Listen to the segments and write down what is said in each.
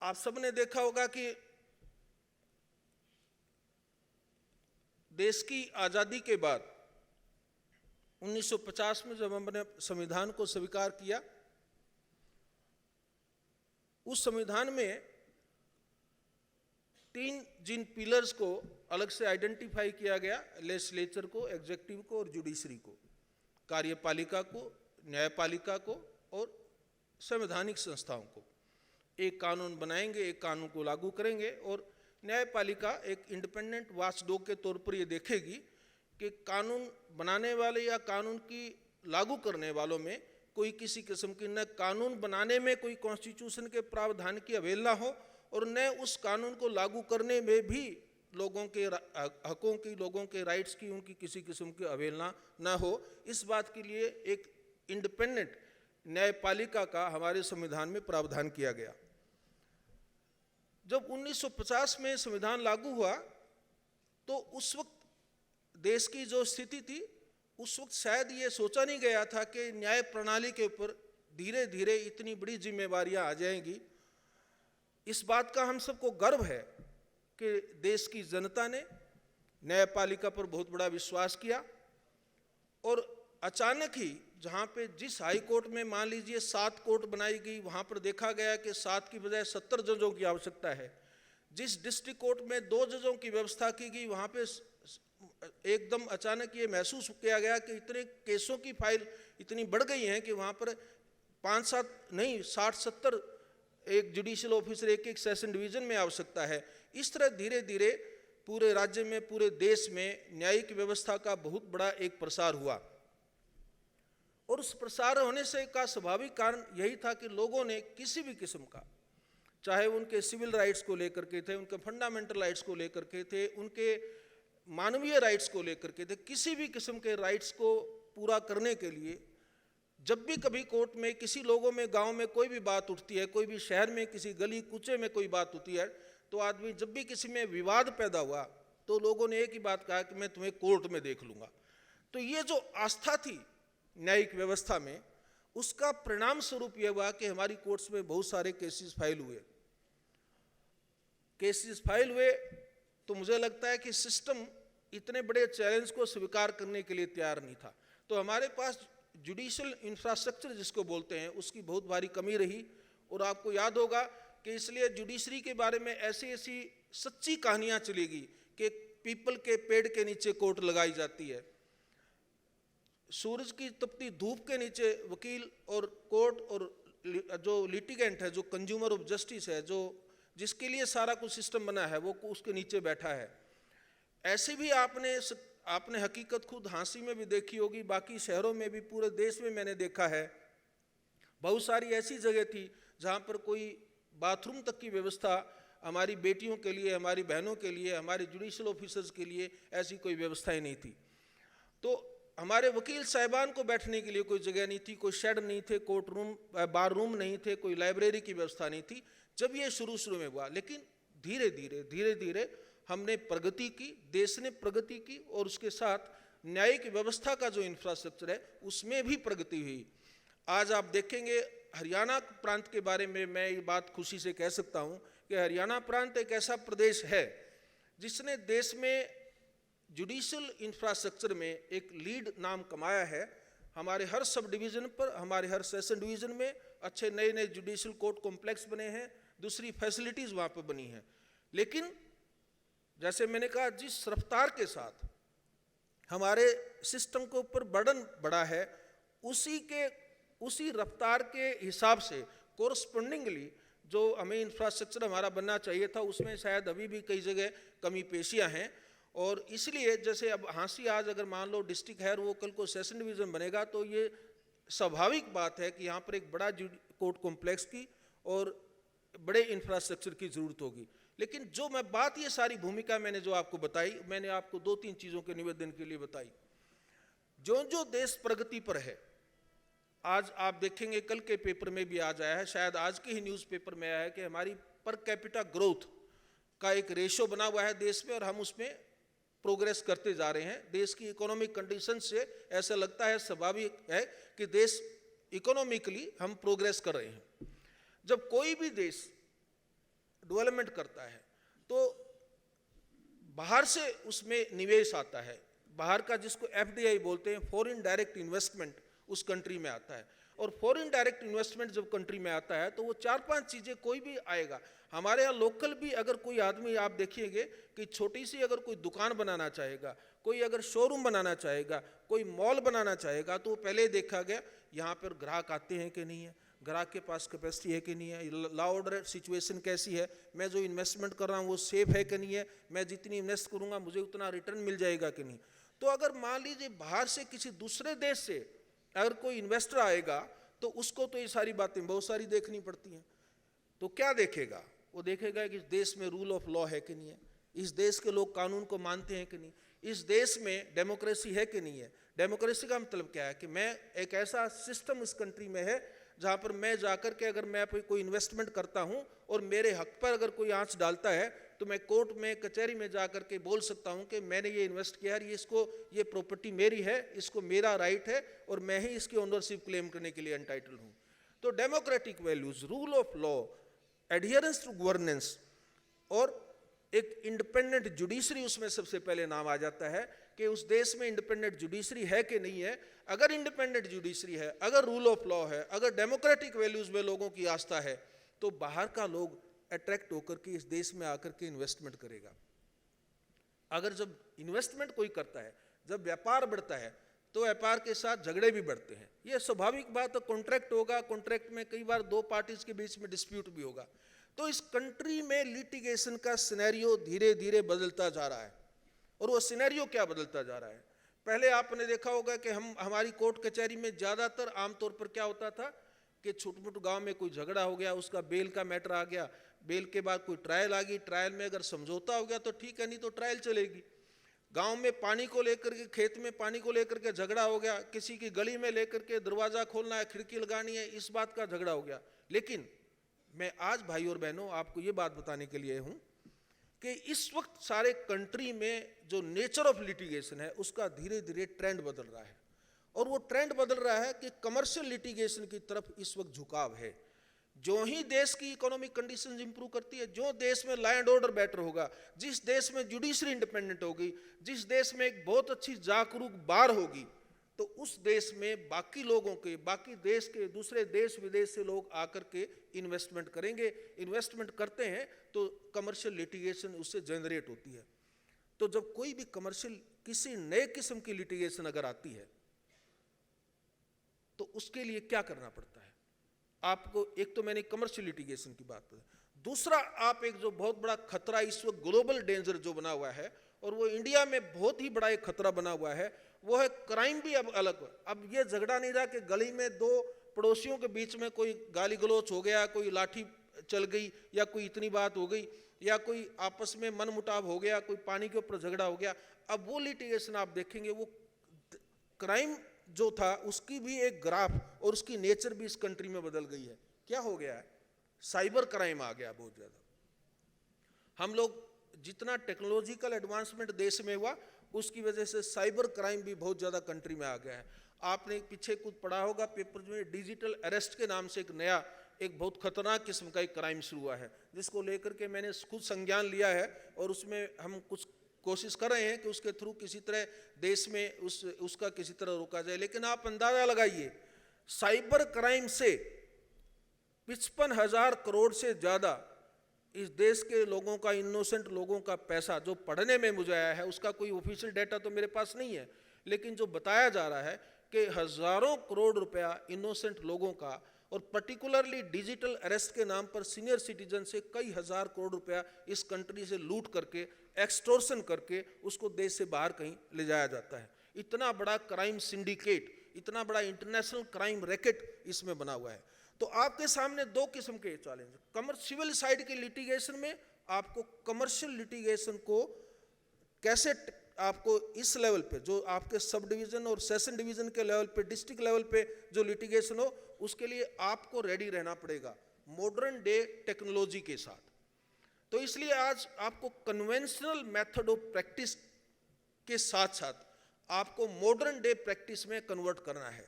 आप सबने देखा होगा कि देश की आज़ादी के बाद 1950 में जब हमने संविधान को स्वीकार किया, उस संविधान में तीन जिन पिलर्स को अलग से आइडेंटिफाई किया गया, लेजिस्लेचर को, एग्जीक्यूटिव को और जुडिशरी को, कार्यपालिका को, न्यायपालिका को और संवैधानिक संस्थाओं को। एक कानून बनाएंगे, एक कानून को लागू करेंगे और न्यायपालिका एक इंडिपेंडेंट वॉचडॉग के तौर पर ये देखेगी कि कानून बनाने वाले या कानून की लागू करने वालों में कोई किसी किस्म की न कानून बनाने में कोई कॉन्स्टिट्यूशन के प्रावधान की अवहेलना हो और न उस कानून को लागू करने में भी लोगों के हकों की, लोगों के राइट्स की, उनकी किसी किस्म की अवहेलना न हो। इस बात के लिए एक इंडिपेंडेंट न्यायपालिका का हमारे संविधान में प्रावधान किया गया। जब 1950 में संविधान लागू हुआ तो उस वक्त देश की जो स्थिति थी, उस वक्त शायद ये सोचा नहीं गया था कि न्याय प्रणाली के ऊपर धीरे धीरे इतनी बड़ी जिम्मेवारियां आ जाएंगी। इस बात का हम सबको गर्व है कि देश की जनता ने न्यायपालिका पर बहुत बड़ा विश्वास किया और अचानक ही जहाँ पे जिस हाई कोर्ट में मान लीजिए 7 कोर्ट बनाई गई, वहाँ पर देखा गया कि 7 की बजाय 70 जजों की आवश्यकता है। जिस डिस्ट्रिक्ट कोर्ट में 2 जजों की व्यवस्था की गई, वहाँ पे एकदम अचानक ये महसूस किया गया कि इतने केसों की फाइल इतनी बढ़ गई हैं कि वहाँ पर 5-7 नहीं 60-70 एक जुडिशियल ऑफिसर एक सेशन डिवीजन में आवश्यकता है। इस तरह धीरे धीरे पूरे राज्य में, पूरे देश में न्यायिक व्यवस्था का बहुत बड़ा एक प्रसार हुआ और उस प्रसार होने से का स्वाभाविक कारण यही था कि लोगों ने किसी भी किस्म का, चाहे उनके सिविल राइट्स को लेकर के थे, उनके फंडामेंटल राइट्स को लेकर के थे, उनके मानवीय राइट्स को लेकर के थे, किसी भी किस्म के राइट्स को पूरा करने के लिए जब भी कभी कोर्ट में किसी लोगों में, गांव में कोई भी बात उठती है, कोई भी शहर में किसी गली कूचे में कोई बात होती है, तो आदमी जब भी किसी में विवाद पैदा हुआ तो लोगों ने एक ही बात कहा कि मैं तुम्हें कोर्ट में देख लूँगा। तो ये जो आस्था थी न्यायिक व्यवस्था में, उसका परिणाम स्वरूप यह हुआ कि हमारी कोर्ट्स में बहुत सारे केसेस फाइल हुए। तो मुझे लगता है कि सिस्टम इतने बड़े चैलेंज को स्वीकार करने के लिए तैयार नहीं था। तो हमारे पास जुडिशियल इंफ्रास्ट्रक्चर जिसको बोलते हैं, उसकी बहुत भारी कमी रही। और आपको याद होगा कि इसलिए जुडिशरी के बारे में ऐसी ऐसी सच्ची कहानियां चलेगी कि पीपल के पेड़ के नीचे कोर्ट लगाई जाती है, सूरज की तपती धूप के नीचे वकील और कोर्ट और जो लिटिगेंट है, जो कंज्यूमर ऑफ जस्टिस है, जो जिसके लिए सारा कुछ सिस्टम बना है, वो उसके नीचे बैठा है। ऐसे भी आपने हकीकत खुद हाँसी में भी देखी होगी, बाकी शहरों में भी, पूरे देश में मैंने देखा है। बहुत सारी ऐसी जगह थी जहाँ पर कोई बाथरूम तक की व्यवस्था हमारी बेटियों के लिए, हमारी बहनों के लिए, हमारे जुडिशियल ऑफिसर्स के लिए ऐसी कोई व्यवस्था ही नहीं थी। तो हमारे वकील साहिबान को बैठने के लिए कोई जगह नहीं थी, कोई शेड नहीं थे, कोर्ट रूम, बार रूम नहीं थे, कोई लाइब्रेरी की व्यवस्था नहीं थी जब ये शुरू में हुआ। लेकिन धीरे धीरे हमने प्रगति की, देश ने प्रगति की और उसके साथ न्यायिक व्यवस्था का जो इंफ्रास्ट्रक्चर है उसमें भी प्रगति हुई। आज आप देखेंगे हरियाणा प्रांत के बारे में मैं ये बात खुशी से कह सकता हूँ कि हरियाणा प्रांत एक ऐसा प्रदेश है जिसने देश में जुडिशियल इंफ्रास्ट्रक्चर में एक लीड नाम कमाया है। हमारे हर सब डिवीज़न पर, हमारे हर सेशन डिवीज़न में अच्छे नए नए जुडिशियल कोर्ट कॉम्प्लेक्स बने हैं, दूसरी फैसिलिटीज़ वहाँ पर बनी हैं। लेकिन जैसे मैंने कहा, जिस रफ्तार के साथ हमारे सिस्टम के ऊपर बर्डन बढ़ा है, उसी रफ्तार के हिसाब से कोरस्पोंडिंगली जो हमें इंफ्रास्ट्रक्चर हमारा बनना चाहिए था, उसमें शायद अभी भी कई जगह कमी पेशियाँ हैं। और इसलिए जैसे अब हाँसी आज अगर मान लो डिस्ट्रिक्ट है और वो कल को सेशन डिवीज़न बनेगा, तो ये स्वाभाविक बात है कि यहाँ पर एक बड़ा कोर्ट कॉम्प्लेक्स की और बड़े इंफ्रास्ट्रक्चर की ज़रूरत होगी। लेकिन जो मैं बात, ये सारी भूमिका मैंने जो आपको बताई, मैंने आपको 2-3 चीज़ों के निवेदन के लिए बताई। जो देश प्रगति पर है, आज आप देखेंगे कल के पेपर में भी आज आया है, शायद आज के ही न्यूज़पेपर में आया है कि हमारी पर कैपिटा ग्रोथ का एक रेशो बना हुआ है देश में और हम उसमें प्रोग्रेस करते जा रहे हैं। देश की इकोनॉमिक कंडीशन से ऐसा लगता है, स्वाभाविक है कि देश इकोनॉमिकली हम प्रोग्रेस कर रहे हैं। जब कोई भी देश डेवलपमेंट करता है तो बाहर से उसमें निवेश आता है, बाहर का जिसको FDI बोलते हैं, फॉरेन डायरेक्ट इन्वेस्टमेंट, उस कंट्री में आता है। और फॉरेन डायरेक्ट इन्वेस्टमेंट जब कंट्री में आता है तो वो 4-5 चीज़ें कोई भी आएगा। हमारे यहाँ लोकल भी अगर कोई आदमी, आप देखिएगा कि छोटी सी अगर कोई दुकान बनाना चाहेगा, कोई अगर शोरूम बनाना चाहेगा, कोई मॉल बनाना चाहेगा, तो पहले देखा गया यहाँ पर ग्राहक आते हैं कि नहीं है, ग्राहक के पास कैपेसिटी है कि नहीं है, लॉ ऑर्डर सिचुएशन कैसी है, मैं जो इन्वेस्टमेंट कर रहा हूँ वो सेफ है कि नहीं है, मैं जितनी इन्वेस्ट करूँगा मुझे उतना रिटर्न मिल जाएगा कि नहीं। तो अगर मान लीजिए बाहर से किसी दूसरे देश से अगर कोई इन्वेस्टर आएगा तो उसको तो ये सारी बातें बहुत सारी देखनी पड़ती हैं। तो क्या देखेगा, वो देखेगा कि इस देश में रूल ऑफ लॉ है कि नहीं है, इस देश के लोग कानून को मानते हैं कि नहीं, इस देश में डेमोक्रेसी है कि नहीं है। डेमोक्रेसी का मतलब क्या है कि मैं एक ऐसा सिस्टम इस कंट्री में है जहाँ पर मैं जाकर के अगर मैं कोई इन्वेस्टमेंट करता हूँ और मेरे हक पर अगर कोई आंच डालता है तो मैं कोर्ट में, कचहरी में जाकर के बोल सकता हूँ कि मैंने ये इन्वेस्ट किया है, ये प्रॉपर्टी मेरी है, इसको मेरा राइट है और मैं ही इसकी ओनरशिप क्लेम करने के लिए एंटाइटल हूँ। तो democratic values, rule of law, adherence to governance और एक इंडिपेंडेंट जुडिशरी, उसमें सबसे पहले नाम आ जाता है कि उस देश में इंडिपेंडेंट जुडिशरी है कि नहीं है। अगर इंडिपेंडेंट जुडिशरी है, अगर रूल ऑफ लॉ है, अगर डेमोक्रेटिक वैल्यूज में लोगों की आस्था है, तो बाहर का लोग अट्रैक्ट होकर के इस देश में आकर के इन्वेस्टमेंट करेगा। अगर जब इन्वेस्टमेंट कोई करता है, जब व्यापार बढ़ता है, तो व्यापार के साथ झगड़े भी बढ़ते हैं। ये स्वाभाविक बात है, कॉन्ट्रैक्ट होगा, कॉन्ट्रैक्ट में कई बार 2 पार्टीज के बीच में डिस्प्यूट भी होगा। तो इस कंट्री में लिटिगेशन का सिनेरियो धीरे धीरे बदलता जा रहा है। और वो सिनेरियो क्या बदलता जा रहा है, पहले आपने देखा होगा कि हमारी कोर्ट कचहरी में ज़्यादातर आमतौर पर क्या होता था कि छोटे मोटे गांव में कोई झगड़ा हो गया, उसका बेल का मैटर आ गया, बेल के बाद कोई ट्रायल आ गई, ट्रायल में अगर समझौता हो गया तो ठीक है, नहीं तो ट्रायल चलेगी। गांव में पानी को लेकर के, खेत में पानी को लेकर के झगड़ा हो गया, किसी की गली में लेकर के दरवाज़ा खोलना है, खिड़की लगानी है, इस बात का झगड़ा हो गया। लेकिन मैं आज भाई और बहनों आपको ये बात बताने के लिए हूँ कि इस वक्त सारे कंट्री में जो नेचर ऑफ लिटिगेशन है उसका धीरे धीरे ट्रेंड बदल रहा है। और वो ट्रेंड बदल रहा है कि कमर्शियल लिटिगेशन की तरफ इस वक्त झुकाव है। जो ही देश की इकोनॉमिक कंडीशंस इंप्रूव करती है, जो देश में लॉ एंड ऑर्डर बेटर होगा, जिस देश में जुडिशरी इंडिपेंडेंट होगी, जिस देश में एक बहुत अच्छी जागरूक बार होगी, तो उस देश में बाकी लोगों के, बाकी देश के, दूसरे देश विदेश से लोग आकर के इन्वेस्टमेंट करेंगे। इन्वेस्टमेंट करते हैं तो कमर्शियल लिटिगेशन उससे जनरेट होती है। तो जब कोई भी कमर्शियल किसी नए किस्म की लिटिगेशन अगर आती है तो उसके लिए क्या करना पड़ता है आपको। एक तो मैंने कमर्शियल लिटिगेशन की बात की, दूसरा आप एक जो बहुत बड़ा खतरा इस वक्त ग्लोबल डेंजर जो बना हुआ है, और वो इंडिया में बहुत ही बड़ा एक खतरा बना हुआ है, वो है क्राइम भी अब अलग। अब ये झगड़ा नहीं रहा कि गली में 2 पड़ोसियों के बीच में कोई गाली गलौच हो गया, कोई लाठी चल गई, या कोई इतनी बात हो गई, या कोई आपस में मन मुटाव हो गया, कोई पानी के ऊपर झगड़ा हो गया। अब वो लिटिगेशन आप देखेंगे, वो क्राइम जो था उसकी भी एक ग्राफ और उसकी नेचर भी इस कंट्री में बदल गई है। क्या हो गया है, साइबर क्राइम आ गया बहुत ज्यादा। हम लोग जितना टेक्नोलॉजिकल एडवांसमेंट देश में हुआ, उसकी वजह से साइबर क्राइम भी बहुत ज्यादा कंट्री में आ गया है। आपने पीछे कुछ पढ़ा होगा पेपर में, डिजिटल अरेस्ट के नाम से एक नया, एक बहुत खतरनाक किस्म का एक क्राइम शुरू हुआ है, जिसको लेकर के मैंने खुद संज्ञान लिया है और उसमें हम कुछ कोशिश कर रहे हैं कि उसके थ्रू किसी तरह देश में उसका किसी तरह रोका जाए। लेकिन आप अंदाजा लगाइए, साइबर क्राइम से 55,000 करोड़ से ज्यादा इस देश के लोगों का, इनोसेंट लोगों का पैसा जो पढ़ने में मुझे आया है, उसका कोई ऑफिशियल डाटा तो मेरे पास नहीं है, लेकिन जो बताया जा रहा है कि हजारों करोड़ रुपया इनोसेंट लोगों का, और पर्टिकुलरली डिजिटल अरेस्ट के नाम पर सीनियर सिटीजन से कई हजार करोड़ रुपया इस कंट्री से लूट करके, एक्सटोर्शन करके उसको देश से बाहर कहीं ले जाया जाता है। इतना बड़ा क्राइम सिंडिकेट, इतना बड़ा इंटरनेशनल क्राइम रैकेट इसमें बना हुआ है। तो आपके सामने 2 किस्म के चैलेंज, सिविल साइड के लिटिगेशन में आपको कमर्शियल लिटिगेशन को कैसे आपको इस लेवल पे, जो आपके सब डिवीजन और सेशन डिवीजन के लेवल पे, डिस्ट्रिक्ट लेवल पे जो लिटिगेशन हो, उसके लिए आपको रेडी रहना पड़ेगा मॉडर्न डे टेक्नोलॉजी के साथ। तो इसलिए आज आपको कन्वेंशनल मेथड ऑफ प्रैक्टिस के साथ साथ आपको मॉडर्न डे प्रैक्टिस में कन्वर्ट करना है।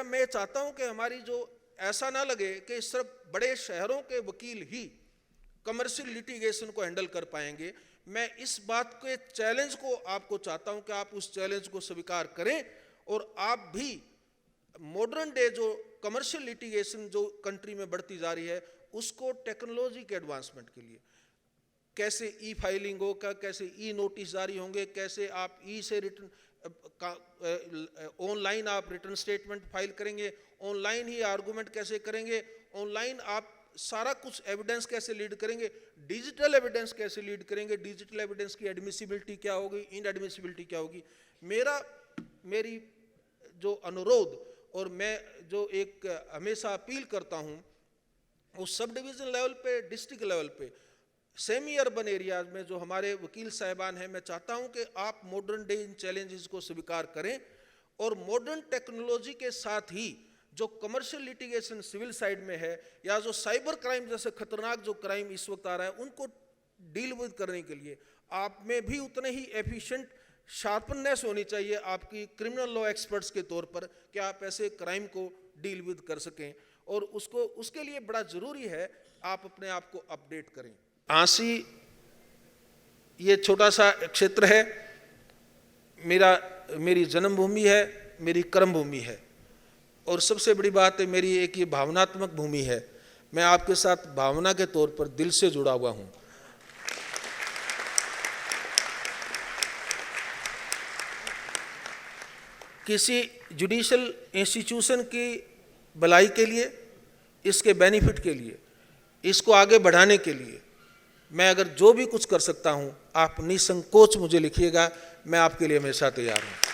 मैं चाहता हूं कि हमारी जो, ऐसा ना लगे कि सिर्फ बड़े शहरों के वकील ही कमर्शियल लिटिगेशन को हैंडल कर पाएंगे। मैं इस बात के चैलेंज को आपको चाहता हूं कि आप उस चैलेंज को स्वीकार करें और आप भी मॉडर्न डे जो कमर्शियल लिटिगेशन जो कंट्री में बढ़ती जा रही है उसको टेक्नोलॉजी के एडवांसमेंट के लिए कैसे ई फाइलिंग होगा, कैसे ई नोटिस जारी होंगे, कैसे आप ई से रिटर्न ऑनलाइन आप रिटर्न स्टेटमेंट फाइल करेंगे, ऑनलाइन ही आर्गूमेंट कैसे करेंगे, ऑनलाइन आप सारा कुछ एविडेंस कैसे लीड करेंगे, डिजिटल एविडेंस कैसे लीड करेंगे, डिजिटल एविडेंस की एडमिसिबिलिटी क्या होगी, इनएडमिसिबिलिटी क्या होगी। मेरी जो अनुरोध और मैं जो एक हमेशा अपील करता हूं वो सब डिवीजन लेवल पे, डिस्ट्रिक्ट लेवल पे, सेमी अर्बन एरियाज में जो हमारे वकील साहिबान हैं, मैं चाहता हूं कि आप मॉडर्न डे इन चैलेंजेस को स्वीकार करें और मॉडर्न टेक्नोलॉजी के साथ ही जो कमर्शियल लिटिगेशन सिविल साइड में है या जो साइबर क्राइम जैसे खतरनाक जो क्राइम इस वक्त आ रहा है उनको डील विद करने के लिए आप में भी उतने ही एफिशिएंट शार्पनेस होनी चाहिए आपकी क्रिमिनल लॉ एक्सपर्ट्स के तौर पर कि आप ऐसे क्राइम को डील विद कर सकें। और उसके लिए बड़ा जरूरी है आप अपने आप को अपडेट करें। आंसी ये छोटा सा क्षेत्र है, मेरी जन्मभूमि है, मेरी कर्मभूमि है और सबसे बड़ी बात है मेरी एक ये भावनात्मक भूमि है। मैं आपके साथ भावना के तौर पर दिल से जुड़ा हुआ हूं। किसी जुडिशल इंस्टीट्यूशन की भलाई के लिए, इसके बेनिफिट के लिए, इसको आगे बढ़ाने के लिए मैं अगर जो भी कुछ कर सकता हूं आप निसंकोच मुझे लिखिएगा, मैं आपके लिए हमेशा तैयार हूं।